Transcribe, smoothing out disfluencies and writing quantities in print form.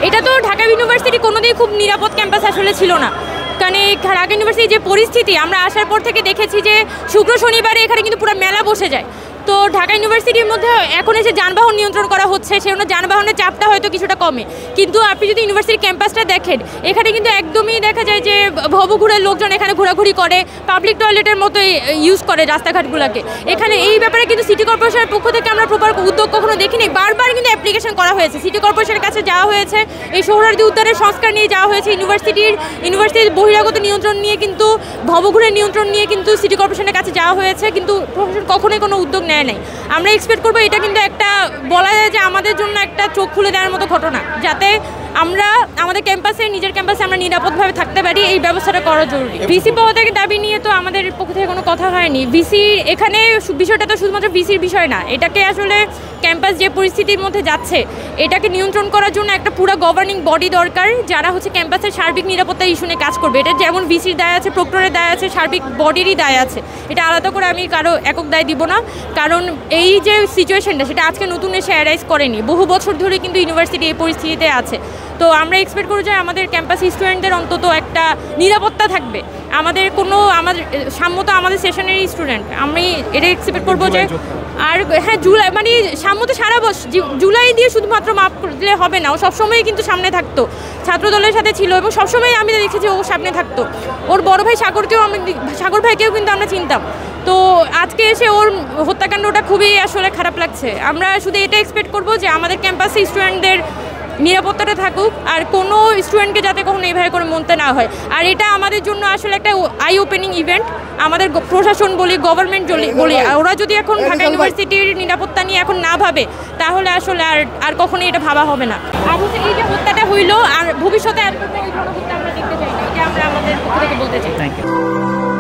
এটা তো ঢাকা ইউনিভার্সিটি কোনোদিনই খুব নিরাপদ ক্যাম্পাস আসলে ছিল না, কারণ ঢাকা ইউনিভার্সিটির যে পরিস্থিতি আমরা আসার পর থেকে দেখেছি যে শুক্র শনিবারে এখানে কিন্তু পুরো মেলা বসে যায়। তো ঢাকা ইউনিভার্সিটির মধ্যে এখন এসে যানবাহন নিয়ন্ত্রণ করা হচ্ছে, সেজন্য যানবাহনের চাপটা হয়তো কিছুটা কমে, কিন্তু আপনি যদি ইউনিভার্সিটির ক্যাম্পাসটা দেখেন এখানে কিন্তু একদমই দেখা যায় যে ভবঘুরের লোকজন এখানে ঘোরাঘুরি করে, পাবলিক টয়লেটের মতো ইউজ করে রাস্তাঘাটগুলোকে। এখানে এই ব্যাপারে কিন্তু সিটি কর্পোরেশনের পক্ষ থেকে আমরা প্রপার উদ্যোগ কখনো দেখিনি। বারবার কিন্তু অ্যাপ্লিকেশন করা হয়েছে, সিটি কর্পোরেশনের কাছে যাওয়া হয়েছে, এই সোহরাওয়ার্দী উদ্যানের সংস্কার নিয়ে যাওয়া হয়েছে, ইউনিভার্সিটির বহিরাগত নিয়ন্ত্রণ নিয়ে কিন্তু ভবঘুরের নিয়ন্ত্রণ নিয়ে কিন্তু সিটি কর্পোরেশনের কাছে যাওয়া হয়েছে, কিন্তু প্রশাসন কখনোই কোনো উদ্যোগ নেয় নাই। আমরা এক্সপেক্ট করবো এটা কিন্তু একটা বলা যায় যে আমাদের জন্য একটা চোখ খুলে দেওয়ার মতো ঘটনা, যাতে আমরা আমাদের ক্যাম্পাসে নিজের ক্যাম্পাসে আমরা নিরাপদভাবে থাকতে পারি, এই ব্যবস্থাটা করা জরুরি। ভিসি পদের দাবি নিয়ে তো আমাদের পক্ষ থেকে কোনো কথা হয়নি। ভিসি এখানে বিষয়টা তো শুধুমাত্র ভিসির বিষয় না, এটাকে আসলে ক্যাম্পাস যে পরিস্থিতির মধ্যে যাচ্ছে এটাকে নিয়ন্ত্রণ করার জন্য একটা পুরো গভর্নিং বডি দরকার, যারা হচ্ছে ক্যাম্পাসের সার্বিক নিরাপত্তা ইস্যু নিয়ে কাজ করবে। এটা যেমন ভিসির দায় আছে, প্রক্টরের দায় আছে, সার্বিক বডিরই দায় আছে, এটা আলাদা করে আমি কারো একক দায় দিব না। কারণ এই যে সিচুয়েশনটা সেটা আজকে নতুন এসে অ্যারাইজ করেনি, বহু বছর ধরে কিন্তু ইউনিভার্সিটি এই পরিস্থিতিতে আছে। তো আমরা এক্সপেক্ট করি যে আমাদের ক্যাম্পাস স্টুডেন্টদের অন্তত একটা নিরাপত্তা থাকবে। আমাদের সাম্য তো আমাদের সেশনেরই স্টুডেন্ট, আমি এটা এক্সপেক্ট করবো যে আর হ্যাঁ জুলাই মানে সাম্য তো সারা বছর, জুলাই দিয়ে শুধুমাত্র মাফ করলে হবে না, ও সবসময়ই কিন্তু সামনে থাকতো, ছাত্রদলের সাথে ছিল এবং সবসময় আমি দেখেছি ও সামনে থাকতো। ওর বড় ভাই সাগর ভাইকেও কিন্তু আমরা চিনতাম। তো আজকে এসে ওর হত্যাকাণ্ডটা খুবই আসলে খারাপ লাগছে। আমরা শুধু এটা এক্সপেক্ট করবো যে আমাদের ক্যাম্পাসে স্টুডেন্টদের নিরাপত্তাটা থাকুক, আর কোনো স্টুডেন্টকে যাতে কখনো এইভাবে করে মনতে না হয়। আর এটা আমাদের জন্য আসলে একটা আই ওপেনিং ইভেন্ট। আমাদের প্রশাসন বলি, গভর্নমেন্ট বলি, ওরা যদি এখন ঢাকা ইউনিভার্সিটির নিরাপত্তা নিয়ে এখন না ভাবে তাহলে আসলে আর কখনোই এটা ভাবা হবে না। আর এই যে হত্যাটা হইলো, আর ভবিষ্যতে আর কোনো ওই ধরনের হত্যা আমরা দেখতে চাই না, এটা আমরা আমাদের পক্ষ থেকে বলতে চাই। Thank you.